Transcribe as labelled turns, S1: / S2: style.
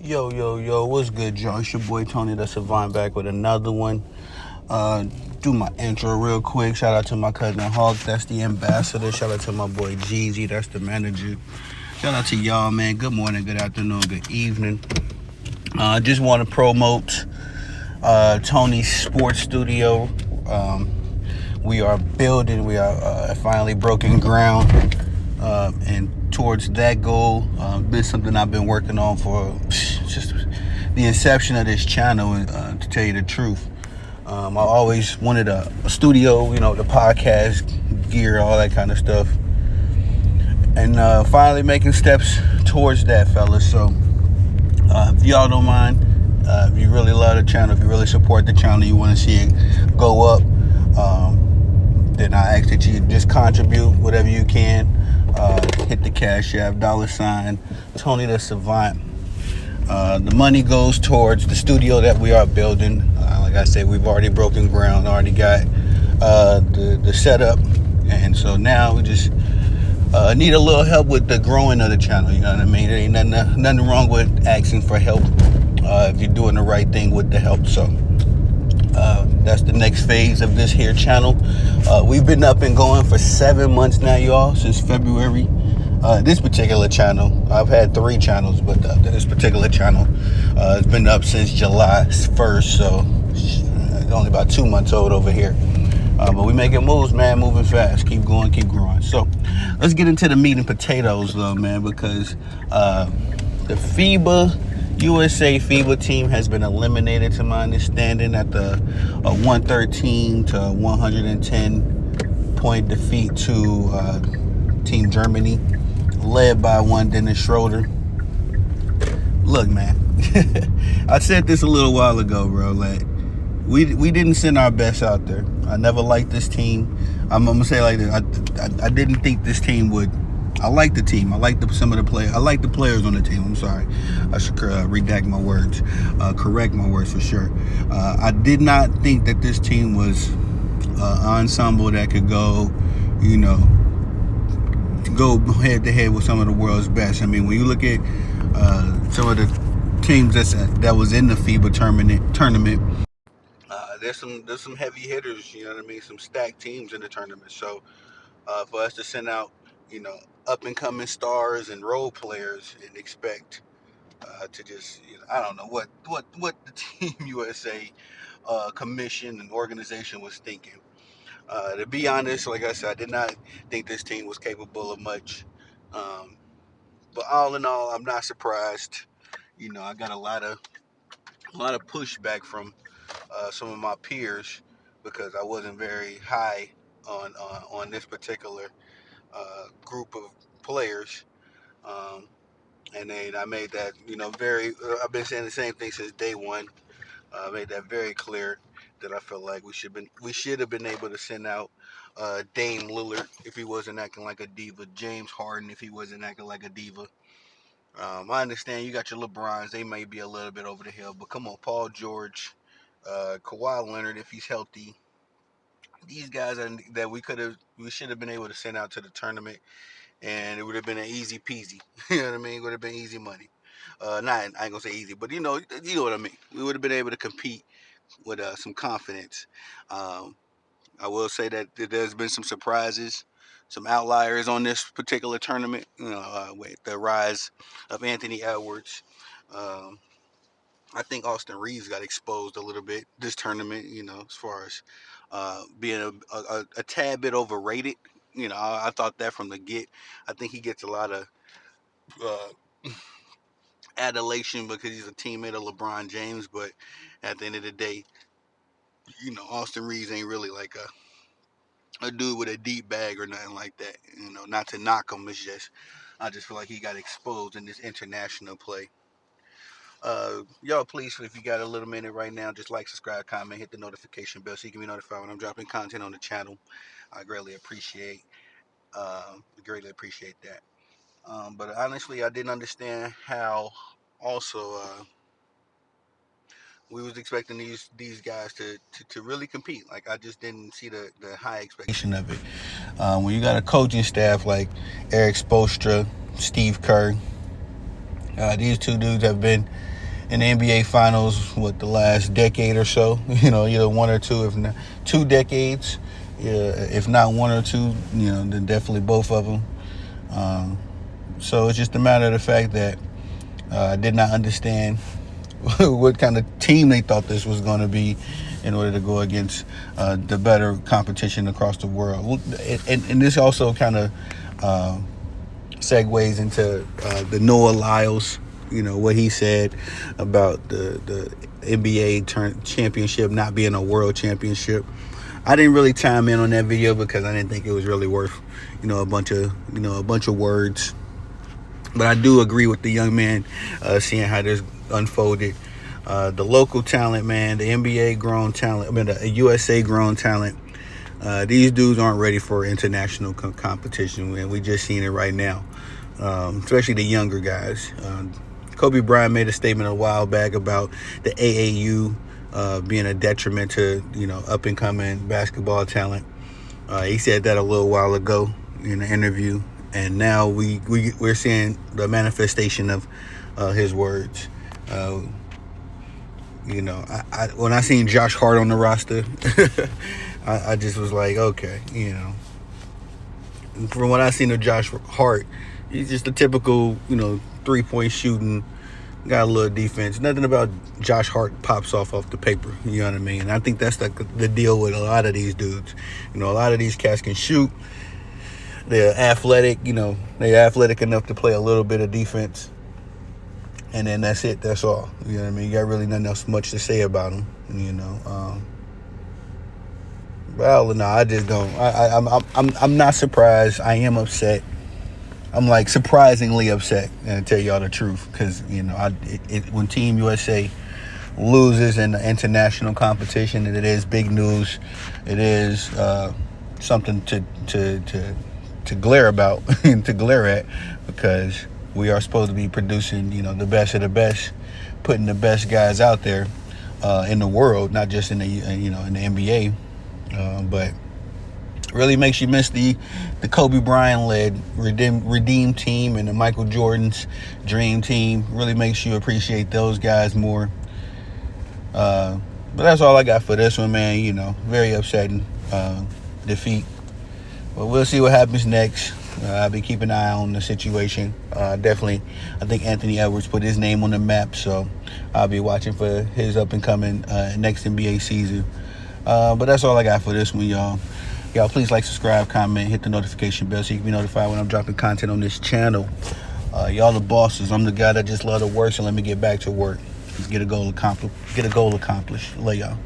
S1: Yo, what's good, y'all? It's your boy Tony the Savant back with another one. Do my intro real quick. Shout out to my cousin Hawk, that's the ambassador. Shout out to my boy Jeezy, that's the manager. Shout out to y'all, man. Good morning, good afternoon, good evening. I just want to promote Tony's Sports Studio. We are building, we are finally broken ground. And towards that goal, been something I've been working on for just the inception of this channel, to tell you the truth. I always wanted a studio, the podcast gear, all that kind of stuff. And finally making steps towards that, fellas. So if y'all don't mind, if you really love the channel, if you really support the channel, you want to see it go up, then I ask that you just contribute whatever you can. Hit the Cash App, $, Tony the Savant. The money goes towards the studio that we are building. Like I said, we've already broken ground, already got the setup, and so now we just need a little help with the growing of the channel. You know what I mean? There ain't nothing wrong with asking for help if you're doing the right thing with the help. So that's the next phase of this here channel. We've been up and going for 7 months now, y'all, since February. This particular channel, I've had 3 channels, but this particular channel has been up since July 1st, so it's only about 2 months old over here. But we making moves, man, moving fast. Keep going, keep growing. So let's get into the meat and potatoes, though, man, because the USA FIBA team has been eliminated, to my understanding, at the 113 to 110 point defeat to Team Germany, led by one Dennis Schroeder. Look, man, I said this a little while ago, bro. Like, we didn't send our best out there. I never liked this team. I'm gonna say it like this. I didn't think this team would. I like the team. I like some of the players. I like the players on the team. I'm sorry. I should redact my words. Correct my words for sure. I did not think that this team was an ensemble that could go, go head to head with some of the world's best. I mean, when you look at some of the teams that was in the FIBA tournament, there's some heavy hitters. You know what I mean? Some stacked teams in the tournament. So for us to send out, up and coming stars and role players and expect to just, I don't know what the Team USA commission and organization was thinking. To be honest, like I said, I did not think this team was capable of much. Um, but all in all, I'm not surprised. I got a lot of pushback from some of my peers because I wasn't very high on this particular group of players. Um, and then I made that, I've been saying the same thing since day one. I made that very clear that I felt like we should have been able to send out Dame Lillard if he wasn't acting like a diva, James Harden if he wasn't acting like a diva. I understand you got your LeBrons; they may be a little bit over the hill, but come on, Paul George, Kawhi Leonard if he's healthy. These guys that we should have been able to send out to the tournament, and it would have been an easy peasy. You know what I mean? It would have been easy money. Not I ain't gonna say easy, but you know what I mean. We would have been able to compete with some confidence. Um, I will say that there's been some surprises, some outliers on this particular tournament. With the rise of Anthony Edwards. Um, I think Austin Reeves got exposed a little bit this tournament. As far as being a tad bit overrated. I thought that from the get. I think he gets a lot of adulation because he's a teammate of LeBron James, but at the end of the day, Austin Reeves ain't really like a dude with a deep bag or nothing like that. Not to knock him, it's just I just feel like he got exposed in this international play. Y'all, please, if you got a little minute right now, just like, subscribe, comment, hit the notification bell so you can be notified when I'm dropping content on the channel. I greatly appreciate that. But honestly, I didn't understand how also we was expecting these guys to really compete. Like, I just didn't see the high expectation of it. When you got a coaching staff like Eric Spoelstra, Steve Kerr, These two dudes have been in the NBA Finals, the last decade or so. Either one or two, if not 2 decades. Yeah, if not one or two, then definitely both of them. So it's just a matter of the fact that I did not understand what kind of team they thought this was going to be in order to go against the better competition across the world. And this also kind of segues into the Noah Lyles, what he said about the NBA championship not being a world championship. I didn't really chime in on that video because I didn't think it was really worth, a bunch of words. But I do agree with the young man seeing how this unfolded. The local talent, man, the NBA grown talent, the USA grown talent. These dudes aren't ready for international competition, and we just seen it right now, especially the younger guys. Kobe Bryant made a statement a while back about the AAU being a detriment to up and coming basketball talent. He said that a little while ago in an interview, and now we're seeing the manifestation of his words. When I seen Josh Hart on the roster, I just was like, okay, From what I seen of Josh Hart, he's just a typical, 3-point shooting, got a little defense. Nothing about Josh Hart pops off the paper, you know what I mean? And I think that's the deal with a lot of these dudes. A lot of these cats can shoot. They're athletic, they're athletic enough to play a little bit of defense. And then that's it, that's all. You know what I mean? You got really nothing else much to say about them, Well, no, I just don't. I'm not surprised. I am upset. I'm like surprisingly upset, and to tell y'all the truth, because when Team USA loses in the international competition, it is big news. It is something to glare about and to glare at, because we are supposed to be producing, the best of the best, putting the best guys out there in the world, not just in the in the NBA. But really makes you miss the Kobe Bryant-led Redeem team and the Michael Jordan's Dream Team. Really makes you appreciate those guys more. But that's all I got for this one, man. Very upsetting defeat. But we'll see what happens next. I'll be keeping an eye on the situation. Definitely, I think Anthony Edwards put his name on the map, so I'll be watching for his up-and-coming next NBA season. But that's all I got for this one, y'all. Y'all, please like, subscribe, comment, hit the notification bell so you can be notified when I'm dropping content on this channel. Y'all the bosses. I'm the guy that just love to work, so let me get back to work. Get a goal accomplished. Lay y'all.